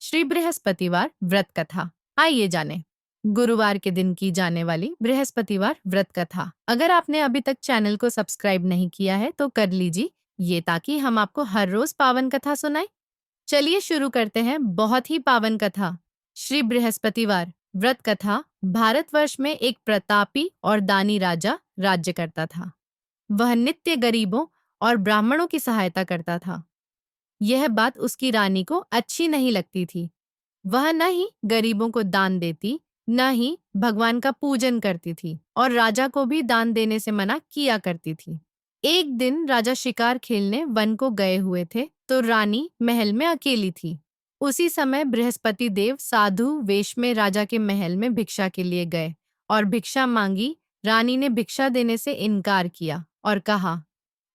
श्री बृहस्पतिवार व्रत कथा। आइए जानें गुरुवार के दिन की जाने वाली बृहस्पतिवार व्रत कथा। अगर आपने अभी तक चैनल को सब्सक्राइब नहीं किया है तो कर लीजिए ये, ताकि हम आपको हर रोज पावन कथा सुनाएं। चलिए शुरू करते हैं बहुत ही पावन कथा। श्री बृहस्पतिवार व्रत कथा। भारतवर्ष में एक प्रतापी और दानी राजा राज्य करता था। वह नित्य गरीबों और ब्राह्मणों की सहायता करता था। यह बात उसकी रानी को अच्छी नहीं लगती थी। वह न ही गरीबों को दान देती, न ही भगवान का पूजन करती थी और राजा को भी दान देने से मना किया करती थी। एक दिन राजा शिकार खेलने वन को गए हुए थे तो रानी महल में अकेली थी। उसी समय बृहस्पति देव साधु वेश में राजा के महल में भिक्षा के लिए गए और भिक्षा मांगी। रानी ने भिक्षा देने से इनकार किया और कहा,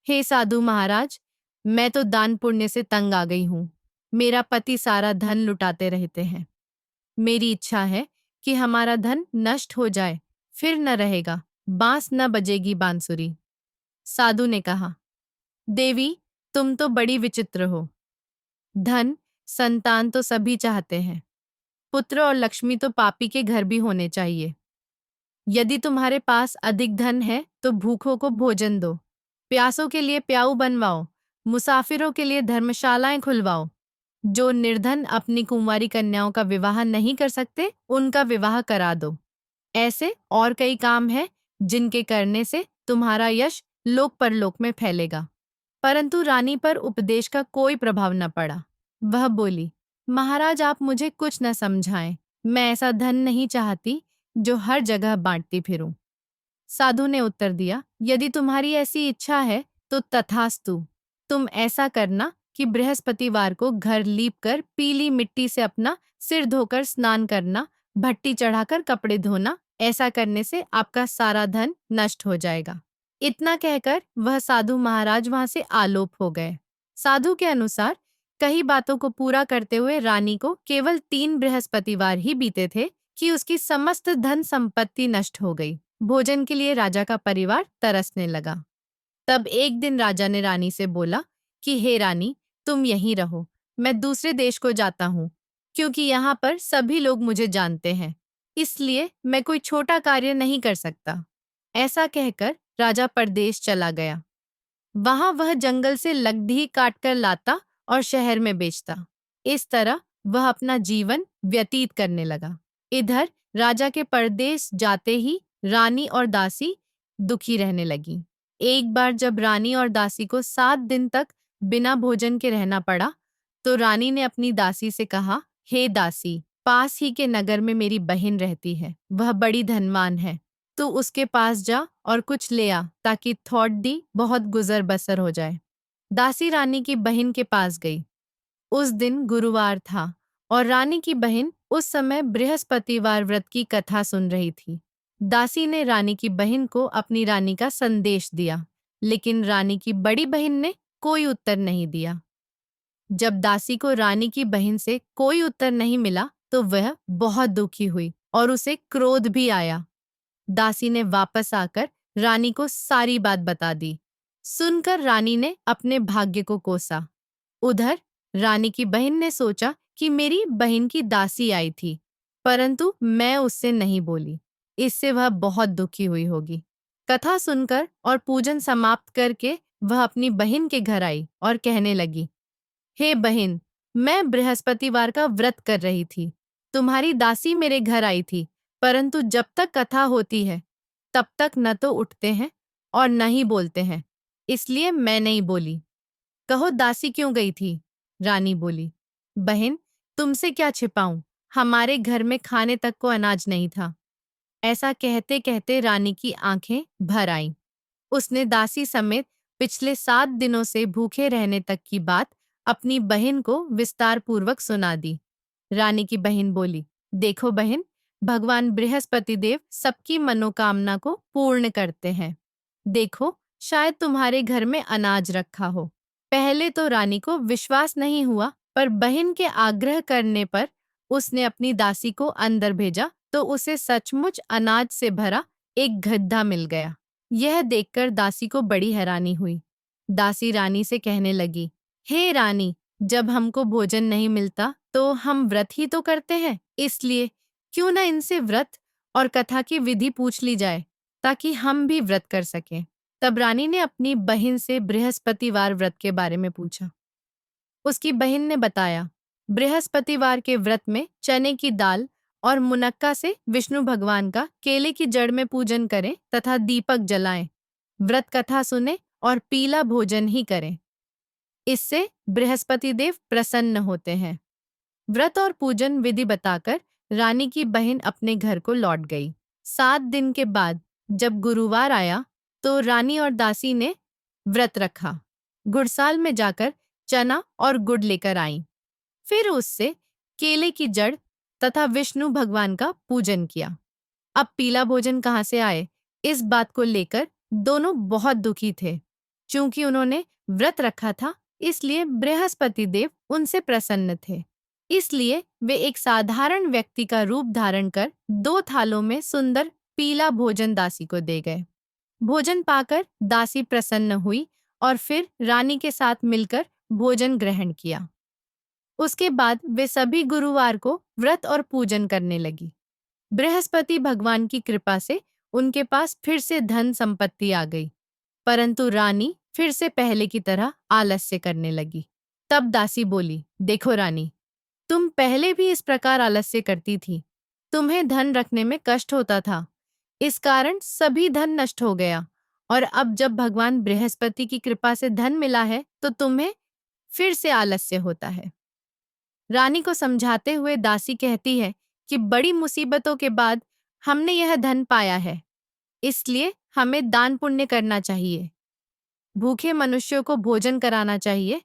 हे साधु महाराज, मैं तो दान पुण्य से तंग आ गई हूँ। मेरा पति सारा धन लुटाते रहते हैं। मेरी इच्छा है कि हमारा धन नष्ट हो जाए, फिर न रहेगा, बांस न बजेगी बांसुरी। साधु ने कहा, देवी, तुम तो बड़ी विचित्र हो। धन, संतान तो सभी चाहते हैं। पुत्र और लक्ष्मी तो पापी के घर भी होने चाहिए। यदि तुम्हारे पास अधिक धन है तो भूखों को भोजन दो, प्यासों के लिए प्याऊ बनवाओ, मुसाफिरों के लिए धर्मशालाएं खुलवाओ। जो निर्धन अपनी कुंवारी कन्याओं का विवाह नहीं कर सकते, उनका विवाह करा दो। ऐसे और कई काम हैं जिनके करने से तुम्हारा यश लोक परलोक में फैलेगा। परंतु रानी पर उपदेश का कोई प्रभाव न पड़ा। वह बोली, महाराज, आप मुझे कुछ न समझाएं। मैं ऐसा धन नहीं चाहती जो हर जगह बांटती फिरूं। साधु ने उत्तर दिया, यदि तुम्हारी ऐसी इच्छा है तो तथास्तु। तुम ऐसा करना कि बृहस्पतिवार को घर लीपकर पीली मिट्टी से अपना सिर धोकर स्नान करना, भट्टी चढ़ाकर कपड़े धोना। ऐसा करने से आपका सारा धन नष्ट हो जाएगा। इतना कहकर वह साधु महाराज वहां से आलोप हो गए। साधु के अनुसार कई बातों को पूरा करते हुए रानी को केवल 3 बृहस्पतिवार ही बीते थे कि उसकी समस्त धन संपत्ति नष्ट हो गई। भोजन के लिए राजा का परिवार तरसने लगा। तब एक दिन राजा ने रानी से बोला कि हे रानी, तुम यहीं रहो, मैं दूसरे देश को जाता हूँ, क्योंकि यहाँ पर सभी लोग मुझे जानते हैं, इसलिए मैं कोई छोटा कार्य नहीं कर सकता। ऐसा कहकर राजा परदेश चला गया। वहां वह जंगल से लकड़ी काटकर लाता और शहर में बेचता। इस तरह वह अपना जीवन व्यतीत करने लगा। इधर राजा के परदेश जाते ही रानी और दासी दुखी रहने लगी। एक बार जब रानी और दासी को 7 दिन तक बिना भोजन के रहना पड़ा तो रानी ने अपनी दासी से कहा, हे दासी, पास ही के नगर में मेरी बहन रहती है। वह बड़ी धनवान है। तू उसके पास जा और कुछ ले आ, ताकि थोड़ी बहुत गुजर बसर हो जाए। दासी रानी की बहन के पास गई। उस दिन गुरुवार था और रानी की बहन उस समय बृहस्पतिवार व्रत की कथा सुन रही थी। दासी ने रानी की बहन को अपनी रानी का संदेश दिया, लेकिन रानी की बड़ी बहन ने कोई उत्तर नहीं दिया। जब दासी को रानी की बहन से कोई उत्तर नहीं मिला तो वह बहुत दुखी हुई और उसे क्रोध भी आया। दासी ने वापस आकर रानी को सारी बात बता दी। सुनकर रानी ने अपने भाग्य को कोसा। उधर रानी की बहन ने सोचा कि मेरी बहन की दासी आई थी, परंतु मैं उससे नहीं बोली, इससे वह बहुत दुखी हुई होगी। कथा सुनकर और पूजन समाप्त करके वह अपनी बहन के घर आई और कहने लगी, हे बहन, मैं बृहस्पतिवार का व्रत कर रही थी। तुम्हारी दासी मेरे घर आई थी, परंतु जब तक कथा होती है तब तक न तो उठते हैं और न ही बोलते हैं, इसलिए मैं नहीं बोली। कहो, दासी क्यों गई थी? रानी बोली, बहन, तुमसे क्या छिपाऊं, हमारे घर में खाने तक को अनाज नहीं था। ऐसा कहते कहते रानी की आंखें भर आईं। उसने दासी समेत पिछले 7 दिनों से भूखे रहने तक की बात अपनी बहन को विस्तार पूर्वक सुना दी। रानी की बहन बोली, देखो बहन, भगवान बृहस्पति देव सबकी मनोकामना को पूर्ण करते हैं। देखो, शायद तुम्हारे घर में अनाज रखा हो। पहले तो रानी को विश्वास नहीं हुआ, पर बहन के आग्रह करने पर उसने अपनी दासी को अंदर भेजा तो उसे सचमुच अनाज से भरा एक गड्ढा मिल गया। यह देखकर दासी को बड़ी हैरानी हुई। दासी रानी से कहने लगी, हे रानी, जब हमको भोजन नहीं मिलता तो हम व्रत ही तो करते हैं, इसलिए क्यों ना इनसे व्रत और कथा की विधि पूछ ली जाए ताकि हम भी व्रत कर सकें। तब रानी ने अपनी बहन से बृहस्पतिवार व्रत के बारे में पूछा। उसकी बहन ने बताया, बृहस्पतिवार के व्रत में चने की दाल और मुनक्का से विष्णु भगवान का केले की जड़ में पूजन करें तथा दीपक जलाएं, व्रत कथा सुने और पीला भोजन ही करें। इससे बृहस्पति देव प्रसन्न होते हैं। व्रत और पूजन विधि बताकर रानी की बहन अपने घर को लौट गई। 7 दिन के बाद जब गुरुवार आया तो रानी और दासी ने व्रत रखा। गुड़साल में जाकर चना और गुड़ लेकर आईं। फिर उससे केले की जड़ तथा विष्णु भगवान का पूजन किया। अब पीला भोजन कहाँ से आए, इस बात को लेकर दोनों बहुत दुखी थे। चूंकि उन्होंने व्रत रखा था, इसलिए बृहस्पति देव उनसे प्रसन्न थे। इसलिए वे एक साधारण व्यक्ति का रूप धारण कर 2 थालों में सुंदर पीला भोजन दासी को दे गए। भोजन पाकर दासी प्रसन्न हुई और फिर रानी के साथ मिलकर भोजन ग्रहण किया। उसके बाद वे सभी गुरुवार को व्रत और पूजन करने लगी। बृहस्पति भगवान की कृपा से उनके पास फिर से धन संपत्ति आ गई, परंतु रानी फिर से पहले की तरह आलस्य करने लगी। तब दासी बोली, देखो रानी, तुम पहले भी इस प्रकार आलस्य करती थी। तुम्हें धन रखने में कष्ट होता था, इस कारण सभी धन नष्ट हो गया, और अब जब भगवान बृहस्पति की कृपा से धन मिला है तो तुम्हें फिर से आलस्य होता है। रानी को समझाते हुए दासी कहती है कि बड़ी मुसीबतों के बाद हमने यह धन पाया है, इसलिए हमें दान पुण्य करना चाहिए, भूखे मनुष्यों को भोजन कराना चाहिए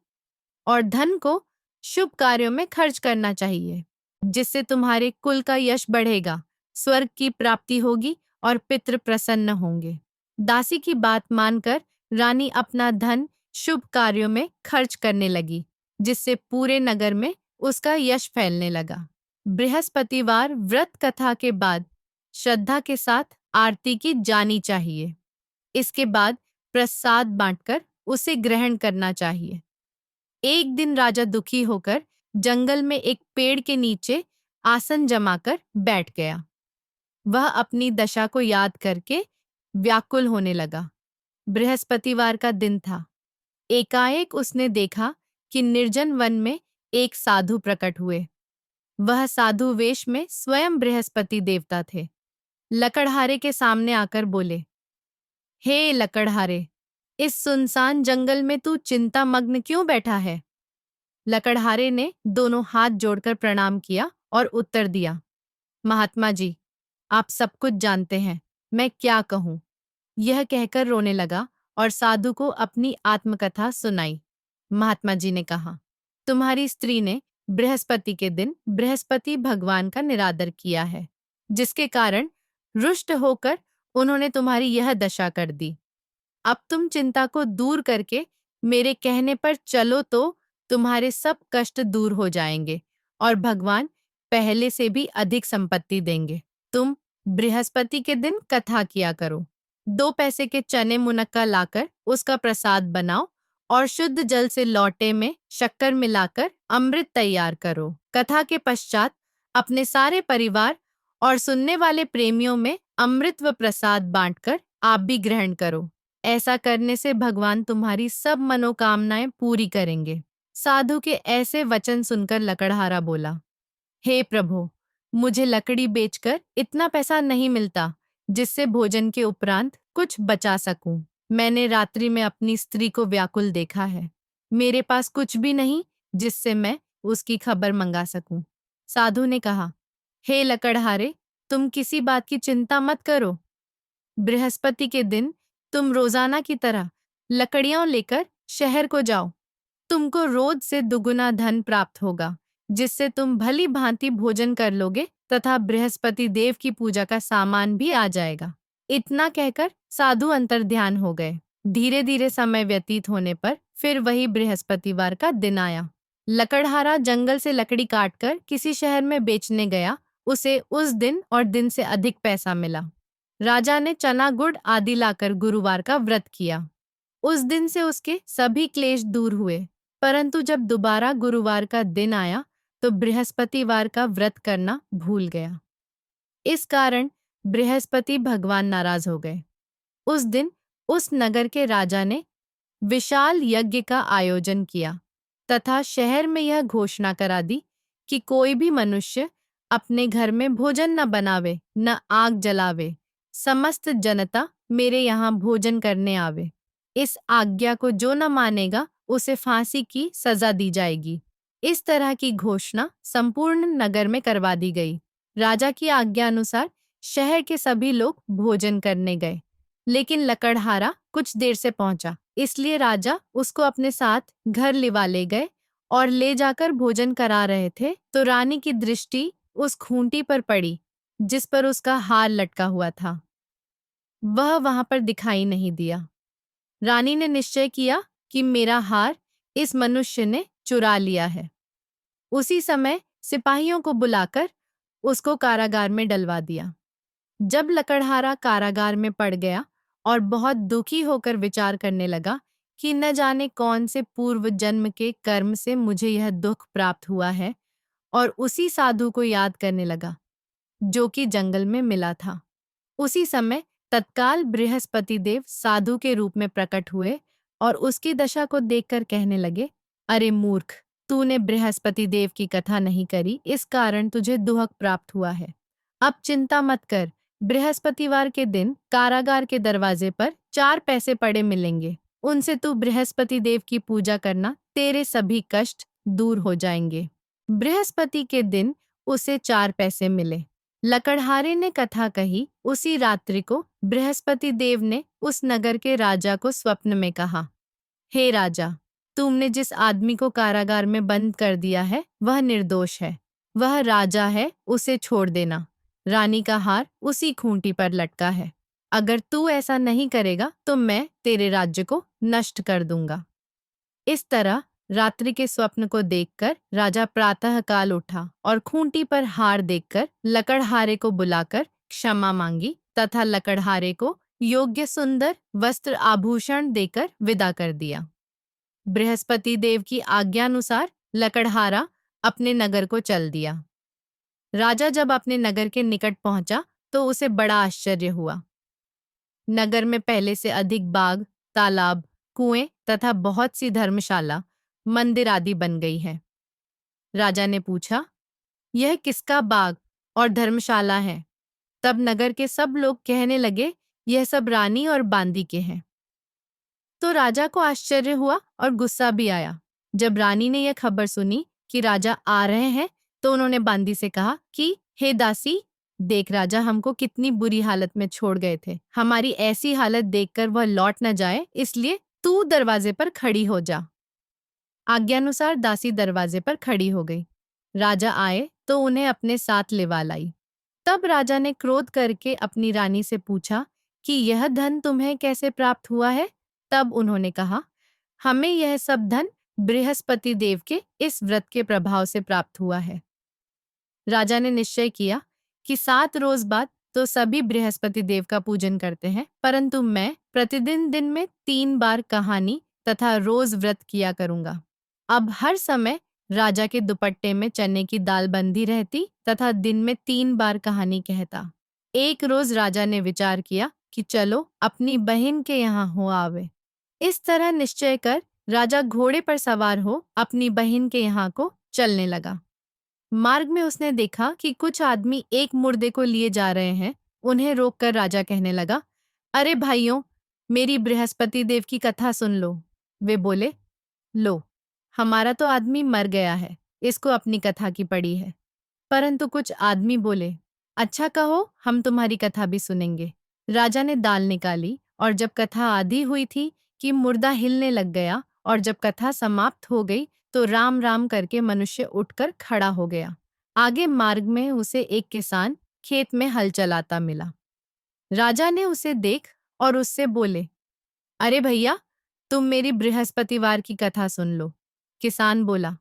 और धन को शुभ कार्यों में खर्च करना चाहिए, जिससे तुम्हारे कुल का यश बढ़ेगा, स्वर्ग की प्राप्ति होगी और पितृ प्रसन्न होंगे। दासी की बात मानकर रानी अपना धन शुभ कार्यों में खर्च करने लगी, जिससे पूरे नगर में उसका यश फैलने लगा। बृहस्पतिवार व्रत कथा के बाद श्रद्धा के साथ आरती की जानी चाहिए। इसके बाद प्रसाद बांटकर उसे ग्रहण करना चाहिए। एक दिन राजा दुखी होकर जंगल में एक पेड़ के नीचे आसन जमाकर बैठ गया। वह अपनी दशा को याद करके व्याकुल होने लगा। बृहस्पतिवार का दिन था। एकाएक उसने देखा कि निर्जन वन में एक साधु प्रकट हुए। वह साधु वेश में स्वयं बृहस्पति देवता थे। लकड़हारे के सामने आकर बोले, हे लकड़हारे, इस सुनसान जंगल में तू चिंता मग्न क्यों बैठा है? लकड़हारे ने दोनों हाथ जोड़कर प्रणाम किया और उत्तर दिया, महात्मा जी, आप सब कुछ जानते हैं, मैं क्या कहूँ। यह कहकर रोने लगा और साधु को अपनी आत्मकथा सुनाई। महात्मा जी ने कहा, तुम्हारी स्त्री ने बृहस्पति के दिन बृहस्पति भगवान का निरादर किया है, जिसके कारण रुष्ट होकर उन्होंने तुम्हारी यह दशा कर दी। अब तुम चिंता को दूर करके मेरे कहने पर चलो तो तुम्हारे सब कष्ट दूर हो जाएंगे और भगवान पहले से भी अधिक संपत्ति देंगे। तुम बृहस्पति के दिन कथा किया करो। 2 पैसे के चने मुनक्का लाकर उसका प्रसाद बनाओ और शुद्ध जल से लोटे में शक्कर मिलाकर अमृत तैयार करो। कथा के पश्चात अपने सारे परिवार और सुनने वाले प्रेमियों में अमृत व प्रसाद बांटकर आप भी ग्रहण करो। ऐसा करने से भगवान तुम्हारी सब मनोकामनाएं पूरी करेंगे। साधु के ऐसे वचन सुनकर लकड़हारा बोला, हे प्रभु, मुझे लकड़ी बेचकर इतना पैसा नहीं मिलता जिससे भोजन के उपरांत कुछ बचा सकूं। मैंने रात्रि में अपनी स्त्री को व्याकुल देखा है। मेरे पास कुछ भी नहीं जिससे मैं उसकी खबर मंगा सकूं। साधु ने कहा, हे लकड़हारे, तुम किसी बात की चिंता मत करो। बृहस्पति के दिन तुम रोजाना की तरह लकड़ियां लेकर शहर को जाओ। तुमको रोज से दुगुना धन प्राप्त होगा, जिससे तुम भली भांति भोजन कर लोगे तथा बृहस्पति देव की पूजा का सामान भी आ जाएगा। इतना कहकर साधु अंतर्ध्यान हो गए। धीरे धीरे समय व्यतीत होने पर फिर वही बृहस्पतिवार का दिन आया। लकड़हारा जंगल से लकड़ी काटकर किसी शहर में बेचने गया। उसे उस दिन और दिन से अधिक पैसा मिला। राजा ने चना गुड़ आदि लाकर गुरुवार का व्रत किया। उस दिन से उसके सभी क्लेश दूर हुए, परंतु जब दोबारा गुरुवार का दिन आया तो बृहस्पतिवार का व्रत करना भूल गया। इस कारण बृहस्पति भगवान नाराज हो गए। उस दिन उस नगर के राजा ने विशाल यज्ञ का आयोजन किया तथा शहर में यह घोषणा करा दी कि कोई भी मनुष्य अपने घर में भोजन न बनावे न आग जलावे, समस्त जनता मेरे यहाँ भोजन करने आवे। इस आज्ञा को जो न मानेगा उसे फांसी की सजा दी जाएगी। इस तरह की घोषणा संपूर्ण नगर में करवा दी गई। राजा की आज्ञा अनुसार शहर के सभी लोग भोजन करने गए, लेकिन लकड़हारा कुछ देर से पहुंचा, इसलिए राजा उसको अपने साथ घर लिवा ले गए और ले जाकर भोजन करा रहे थे तो रानी की दृष्टि उस खूंटी पर पड़ी जिस पर उसका हार लटका हुआ था। वह वहां पर दिखाई नहीं दिया। रानी ने निश्चय किया कि मेरा हार इस मनुष्य ने चुरा लिया है। उसी समय सिपाहियों को बुलाकर उसको कारागार में डलवा दिया। जब लकड़हारा कारागार में पड़ गया और बहुत दुखी होकर विचार करने लगा कि न जाने कौन से पूर्व जन्म के कर्म से मुझे यह दुख प्राप्त हुआ है, और उसी साधु को याद करने लगा जो कि जंगल में मिला था। उसी समय तत्काल बृहस्पति देव साधु के रूप में प्रकट हुए और उसकी दशा को देखकर कहने लगे, अरे मूर्ख, तूने बृहस्पति देव की कथा नहीं करी, इस कारण तुझे दुहक प्राप्त हुआ है। अब चिंता मत कर, बृहस्पतिवार के दिन कारागार के दरवाजे पर 4 पैसे पड़े मिलेंगे, उनसे तू बृहस्पति देव की पूजा करना, तेरे सभी कष्ट दूर हो जाएंगे। बृहस्पति के दिन उसे 4 पैसे मिले। लकड़हारे ने कथा कही। उसी रात्रि को बृहस्पति देव ने उस नगर के राजा को स्वप्न में कहा, हे राजा, तुमने जिस आदमी को कारागार में बंद कर दिया है वह निर्दोष है, वह राजा है, उसे छोड़ देना। रानी का हार उसी खूंटी पर लटका है। अगर तू ऐसा नहीं करेगा तो मैं तेरे राज्य को नष्ट कर दूंगा। इस तरह रात्रि के स्वप्न को देखकर राजा प्रातः काल उठा और खूंटी पर हार देखकर लकड़हारे को बुलाकर क्षमा मांगी तथा लकड़हारे को योग्य सुंदर वस्त्र आभूषण देकर विदा कर दिया। बृहस्पति देव की आज्ञानुसार लकड़हारा अपने नगर को चल दिया। राजा जब अपने नगर के निकट पहुंचा तो उसे बड़ा आश्चर्य हुआ। नगर में पहले से अधिक बाग, तालाब, कुएं तथा बहुत सी धर्मशाला, मंदिर आदि बन गई है। राजा ने पूछा, यह किसका बाग और धर्मशाला है? तब नगर के सब लोग कहने लगे, यह सब रानी और बांदी के हैं। तो राजा को आश्चर्य हुआ और गुस्सा भी आया। जब रानी ने यह खबर सुनी कि राजा आ रहे हैं तो उन्होंने बांदी से कहा कि हे दासी, देख राजा हमको कितनी बुरी हालत में छोड़ गए थे। हमारी ऐसी हालत देखकर वह लौट न जाए, इसलिए तू दरवाजे पर खड़ी हो जा। आज्ञानुसार दासी दरवाजे पर खड़ी हो गई। राजा आए तो उन्हें अपने साथ लिवा लाई। तब राजा ने क्रोध करके अपनी रानी से पूछा कि यह धन तुम्हें कैसे प्राप्त हुआ है? तब उन्होंने कहा, हमें यह सब धन बृहस्पति देव के इस व्रत के प्रभाव से प्राप्त हुआ है। राजा ने निश्चय किया कि 7 रोज बाद तो सभी बृहस्पति देव का पूजन करते हैं, परंतु मैं प्रतिदिन दिन में 3 बार कहानी तथा रोज व्रत किया करूंगा। अब हर समय राजा के दुपट्टे में चने की दाल बंधी रहती तथा दिन में 3 बार कहानी कहता। एक रोज राजा ने विचार किया कि चलो अपनी बहन के यहाँ हो आवे। इस तरह निश्चय कर राजा घोड़े पर सवार हो अपनी बहन के यहाँ को चलने लगा। मार्ग में उसने देखा कि कुछ आदमी एक मुर्दे को लिए जा रहे हैं। उन्हें रोककर राजा कहने लगा, अरे भाइयों, मेरी बृहस्पति देव की कथा सुन लो। वे बोले, लो, हमारा तो आदमी मर गया है, इसको अपनी कथा की पड़ी है। परंतु कुछ आदमी बोले, अच्छा कहो, हम तुम्हारी कथा भी सुनेंगे। राजा ने दाल निकाली और जब कथा आधी हुई थी कि मुर्दा हिलने लग गया और जब कथा समाप्त हो गई तो राम राम करके मनुष्य उठकर खड़ा हो गया। आगे मार्ग में उसे एक किसान खेत में हल चलाता मिला। राजा ने उसे देख और उससे बोले, अरे भैया, तुम मेरी बृहस्पतिवार की कथा सुन लो। किसान बोला,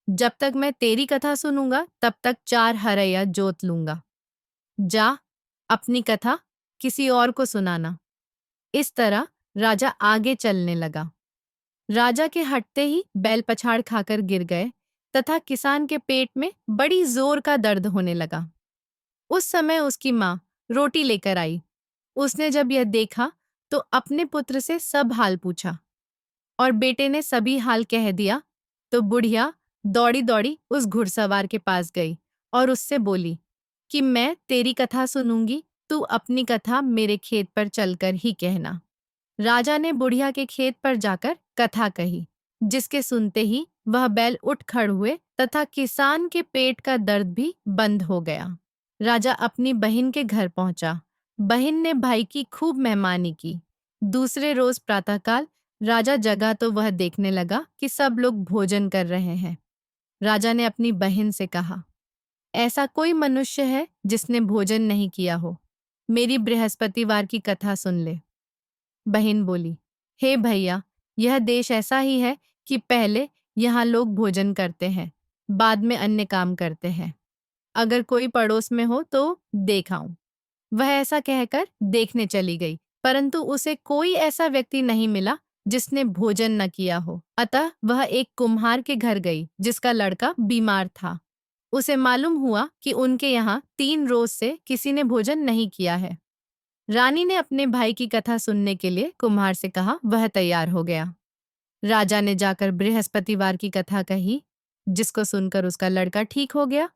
जब तक मैं तेरी कथा सुनूंगा तब तक 4 हरैया जोत लूंगा। जा, अपनी कथा किसी और को सुनाना। इस तरह राजा आगे चलने लगा। राजा के हटते ही बैल पछाड़ खाकर गिर गए तथा किसान के पेट में बड़ी जोर का दर्द होने लगा। उस समय उसकी माँ रोटी लेकर आई। उसने जब यह देखा तो अपने पुत्र से सब हाल पूछा और बेटे ने सभी हाल कह दिया तो बुढ़िया दौड़ी दौड़ी उस घुड़सवार के पास गई और उससे बोली कि मैं तेरी कथा सुनूंगी, तू अपनी कथा मेरे खेत पर चलकर ही कहना। राजा ने बुढ़िया के खेत पर जाकर कथा कही, जिसके सुनते ही वह बैल उठ खड़ हुए तथा किसान के पेट का दर्द भी बंद हो गया। राजा अपनी बहन के घर पहुंचा। बहन ने भाई की खूब मेहमानी की। दूसरे रोज प्रातःकाल राजा जगा तो वह देखने लगा कि सब लोग भोजन कर रहे हैं। राजा ने अपनी बहन से कहा, ऐसा कोई मनुष्य है जिसने भोजन नहीं किया हो, मेरी बृहस्पतिवार की कथा सुन ले। बहन बोली, हे भैया, यह देश ऐसा ही है कि पहले यहाँ लोग भोजन करते हैं, बाद में अन्य काम करते हैं। अगर कोई पड़ोस में हो तो देख आऊं। वह ऐसा कहकर देखने चली गई, परंतु उसे कोई ऐसा व्यक्ति नहीं मिला जिसने भोजन न किया हो। अतः वह एक कुम्हार के घर गई जिसका लड़का बीमार था। उसे मालूम हुआ कि उनके यहाँ 3 रोज से किसी ने भोजन नहीं किया है। रानी ने अपने भाई की कथा सुनने के लिए कुम्हार से कहा, वह तैयार हो गया। राजा ने जाकर बृहस्पतिवार की कथा कही, जिसको सुनकर उसका लड़का ठीक हो गया।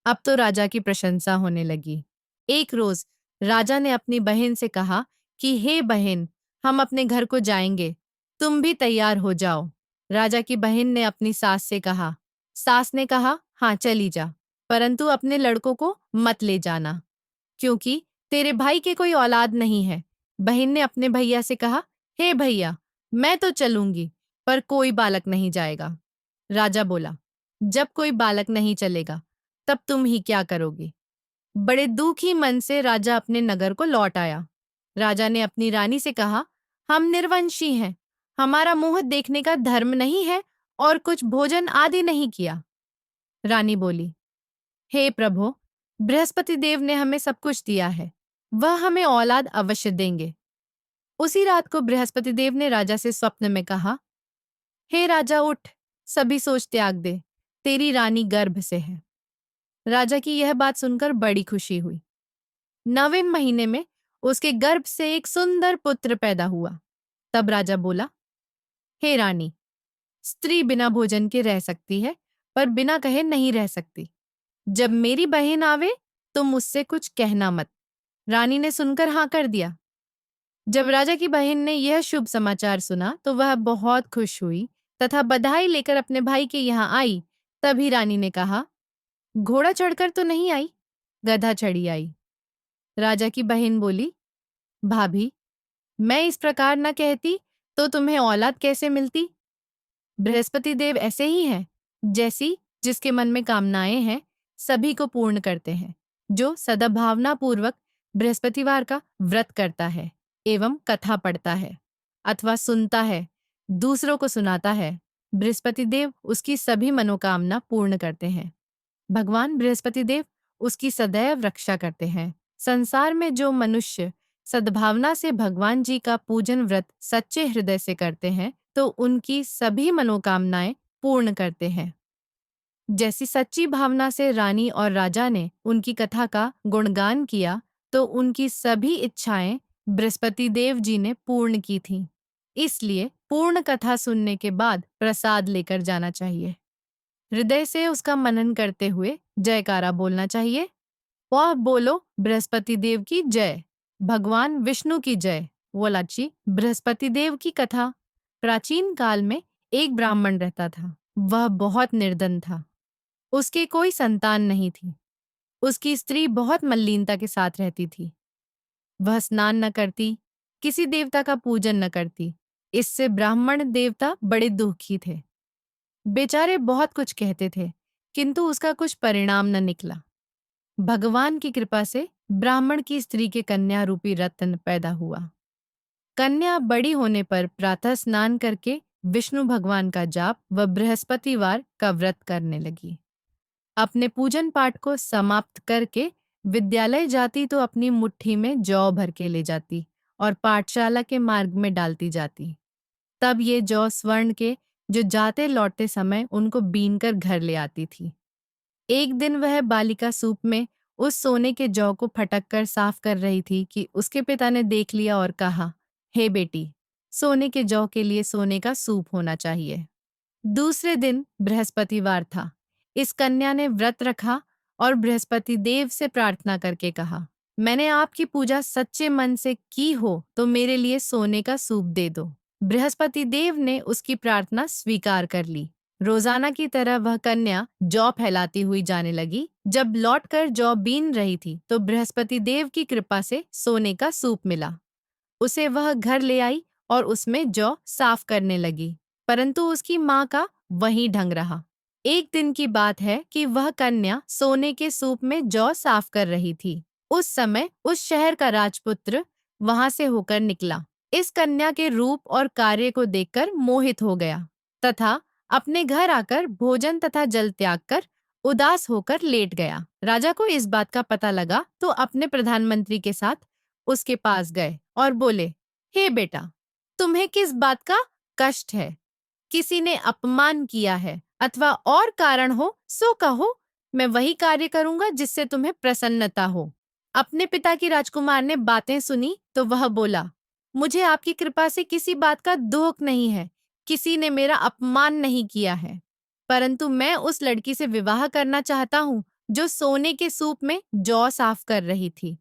अब तो राजा की प्रशंसा होने लगी। एक रोज राजा ने अपनी बहन से कहा कि हे बहन, हम अपने घर को जाएंगे, तुम भी तैयार हो जाओ। राजा की बहन ने अपनी सास से कहा। सास ने कहा, हाँ चली जा, परंतु अपने लड़कों को मत ले जाना, क्योंकि तेरे भाई के कोई औलाद नहीं है। बहन ने अपने भैया से कहा, हे भैया, मैं तो चलूंगी, पर कोई बालक नहीं जाएगा। राजा बोला, जब कोई बालक नहीं चलेगा तब तुम ही क्या करोगे। बड़े दुखी मन से राजा अपने नगर को लौट आया। राजा ने अपनी रानी से कहा, हम निर्वंशी हैं, हमारा मुंह देखने का धर्म नहीं है और कुछ भोजन आदि नहीं किया। रानी बोली, हे प्रभु, बृहस्पति देव ने हमें सब कुछ दिया है, वह हमें औलाद अवश्य देंगे। उसी रात को बृहस्पति देव ने राजा से स्वप्न में कहा, हे राजा उठ, सभी सोच त्याग दे, तेरी रानी गर्भ से है। राजा की यह बात सुनकर बड़ी खुशी हुई। 9वें महीने में उसके गर्भ से एक सुंदर पुत्र पैदा हुआ। तब राजा बोला, हे रानी, स्त्री बिना भोजन के रह सकती है, पर बिना कहे नहीं रह सकती। जब मेरी बहन आवे तो मुझसे कुछ कहना मत। रानी ने सुनकर हाँ कर दिया। जब राजा की बहन ने यह शुभ समाचार सुना तो वह बहुत खुश हुई तथा बधाई लेकर अपने भाई के यहाँ आई। तभी रानी ने कहा, घोड़ा चढ़कर तो नहीं आई, गधा चढ़ी आई। राजा की बहन बोली, भाभी, मैं इस प्रकार न कहती तो तुम्हें औलाद कैसे मिलती। बृहस्पति देव ऐसे ही हैं, जैसी जिसके मन में कामनाएं हैं सभी को पूर्ण करते हैं। जो सद्भावना पूर्वक बृहस्पतिवार का व्रत करता है एवं कथा पढ़ता है अथवा सुनता है, दूसरों को सुनाता है, बृहस्पति देव उसकी सभी मनोकामना पूर्ण करते हैं। भगवान बृहस्पति देव उसकी सदैव रक्षा करते हैं। संसार में जो मनुष्य सद्भावना से भगवान जी का पूजन व्रत सच्चे हृदय से करते हैं तो उनकी सभी मनोकामनाएं पूर्ण करते हैं। जैसी सच्ची भावना से रानी और राजा ने उनकी कथा का गुणगान किया तो उनकी सभी इच्छाएं बृहस्पति देव जी ने पूर्ण की थीं। इसलिए पूर्ण कथा सुनने के बाद प्रसाद लेकर जाना चाहिए। हृदय से उसका मनन करते हुए जयकारा बोलना चाहिए। वह बोलो, बृहस्पति देव की जय, भगवान विष्णु की जय। वोलाची बृहस्पति देव की कथा। प्राचीन काल में एक ब्राह्मण रहता था। वह बहुत निर्धन था। उसके कोई संतान नहीं थी। उसकी स्त्री बहुत मल्लीनता के साथ रहती थी। वह स्नान न करती, किसी देवता का पूजन न करती। इससे ब्राह्मण देवता बड़े दुखी थे। बेचारे बहुत कुछ कहते थे, किंतु उसका कुछ परिणाम न निकला। भगवान की कृपा से ब्राह्मण की स्त्री के कन्या रूपी रत्न पैदा हुआ। कन्या बड़ी होने पर प्रातः स्नान करके विष्णु भगवान का जाप व बृहस्पतिवार का व्रत करने लगी। अपने पूजन पाठ को समाप्त करके विद्यालय जाती तो अपनी मुट्ठी में जौ भर के ले जाती और पाठशाला के मार्ग में डालती जाती। तब ये जौ स्वर्ण के जो जाते लौटते समय उनको बीन कर घर ले आती थी। एक दिन वह बालिका सूप में उस सोने के जौ को फटक कर साफ कर रही थी कि उसके पिता ने देख लिया और कहा, हे बेटी, सोने के जौ के लिए सोने का सूप होना चाहिए। दूसरे दिन बृहस्पतिवार था। इस कन्या ने व्रत रखा और बृहस्पति देव से प्रार्थना करके कहा, मैंने आपकी पूजा सच्चे मन से की हो तो मेरे लिए सोने का सूप दे दो। बृहस्पति देव ने उसकी प्रार्थना स्वीकार कर ली। रोजाना की तरह वह कन्या जौ फैलाती हुई जाने लगी। जब लौटकर जौ बीन रही थी तो बृहस्पति देव की कृपा से सोने का सूप मिला। उसे वह घर ले आई और उसमें जौ साफ करने लगी, परंतु उसकी माँ का वही ढंग रहा। एक दिन की बात है कि वह कन्या सोने के सूप में जौ साफ कर रही थी। उस समय उस शहर का राजपुत्र वहां से होकर निकला। इस कन्या के रूप और कार्य को देखकर मोहित हो गया तथा अपने घर आकर भोजन तथा जल त्याग कर उदास होकर लेट गया। राजा को इस बात का पता लगा तो अपने प्रधानमंत्री के साथ उसके पास गए और बोले, हे बेटा, तुम्हें किस बात का कष्ट है? किसी ने अपमान किया है अथवा और कारण हो सो कहो, मैं वही कार्य करूंगा जिससे तुम्हें प्रसन्नता हो। अपने पिता की राजकुमार ने बातें सुनी तो वह बोला, मुझे आपकी कृपा से किसी बात का दुख नहीं है, किसी ने मेरा अपमान नहीं किया है, परंतु मैं उस लड़की से विवाह करना चाहता हूँ जो सोने के सूप में जौ साफ कर रही थी।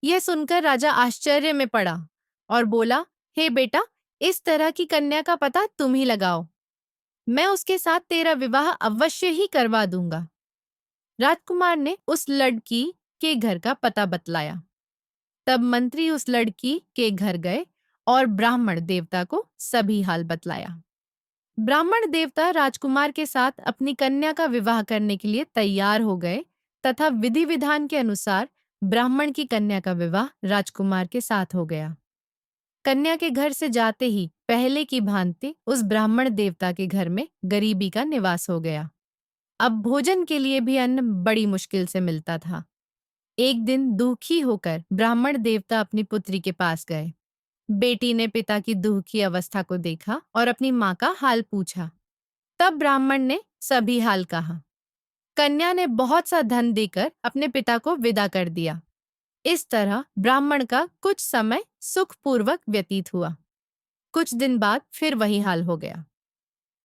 यह सुनकर राजा आश्चर्य में पड़ा और बोला, हे बेटा, इस तरह की कन्या का पता तुम ही लगाओ, मैं उसके साथ तेरा विवाह अवश्य ही करवा दूंगा। राजकुमार ने उस लड़की के घर का पता बतलाया। तब मंत्री उस लड़की के घर गए और ब्राह्मण देवता को सभी हाल बतलाया। ब्राह्मण देवता राजकुमार के साथ अपनी कन्या का विवाह करने के लिए तैयार हो गए तथा विधि विधान के अनुसार ब्राह्मण की कन्या का विवाह राजकुमार के साथ हो गया। कन्या के घर से जाते ही पहले की भांति उस ब्राह्मण देवता के घर में गरीबी का निवास हो गया। अब भोजन के लिए भी अन्न बड़ी मुश्किल से मिलता था। एक दिन दुखी होकर ब्राह्मण देवता अपनी पुत्री के पास गए। बेटी ने पिता की दुखी अवस्था को देखा और अपनी माँ का हाल पूछा। तब ब्राह्मण ने सभी हाल कहा। कन्या ने बहुत सा धन देकर अपने पिता को विदा कर दिया। इस तरह ब्राह्मण का कुछ समय सुखपूर्वक व्यतीत हुआ। कुछ दिन बाद फिर वही हाल हो गया।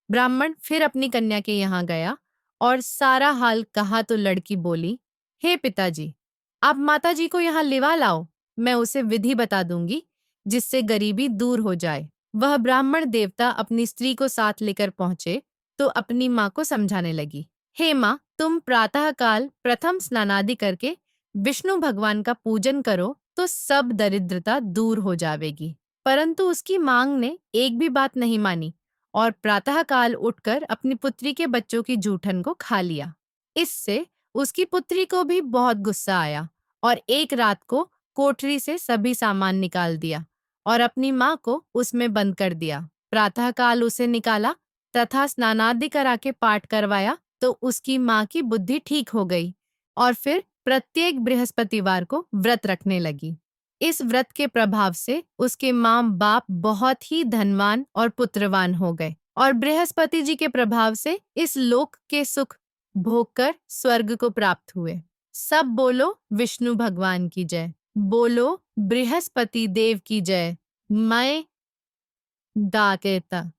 ब्राह्मण फिर अपनी कन्या के यहाँ गया और सारा हाल कहा तो लड़की बोली, हे पिताजी, आप माताजी को यहाँ लिवा लाओ, मैं उसे विधि बता दूंगी जिससे गरीबी दूर हो जाए। वह ब्राह्मण देवता अपनी स्त्री को साथ लेकर पहुंचे तो अपनी माँ को समझाने लगी, हे माँ, तुम प्रातःकाल प्रथम स्नानादि करके विष्णु भगवान का पूजन करो तो सब दरिद्रता दूर हो जाएगी। परंतु उसकी मांग ने एक भी बात नहीं मानी और प्रातःकाल उठकर अपनी पुत्री के बच्चों की जूठन को खा लिया। इससे उसकी पुत्री को भी बहुत गुस्सा आया और एक रात को कोठरी से सभी सामान निकाल दिया और अपनी माँ को उसमें बंद कर दिया। प्रातःकाल उसे निकाला तथा स्नानादि करा के पाठ करवाया तो उसकी माँ की बुद्धि ठीक हो गई और फिर प्रत्येक बृहस्पतिवार को व्रत रखने लगी। इस व्रत के प्रभाव से उसके माँ बाप बहुत ही धनवान और पुत्रवान हो गए और बृहस्पति जी के प्रभाव से इस लोक के सुख भोग कर स्वर्ग को प्राप्त हुए। सब बोलो विष्णु भगवान की जय, बोलो बृहस्पति देव की जय। मैं डाकेता।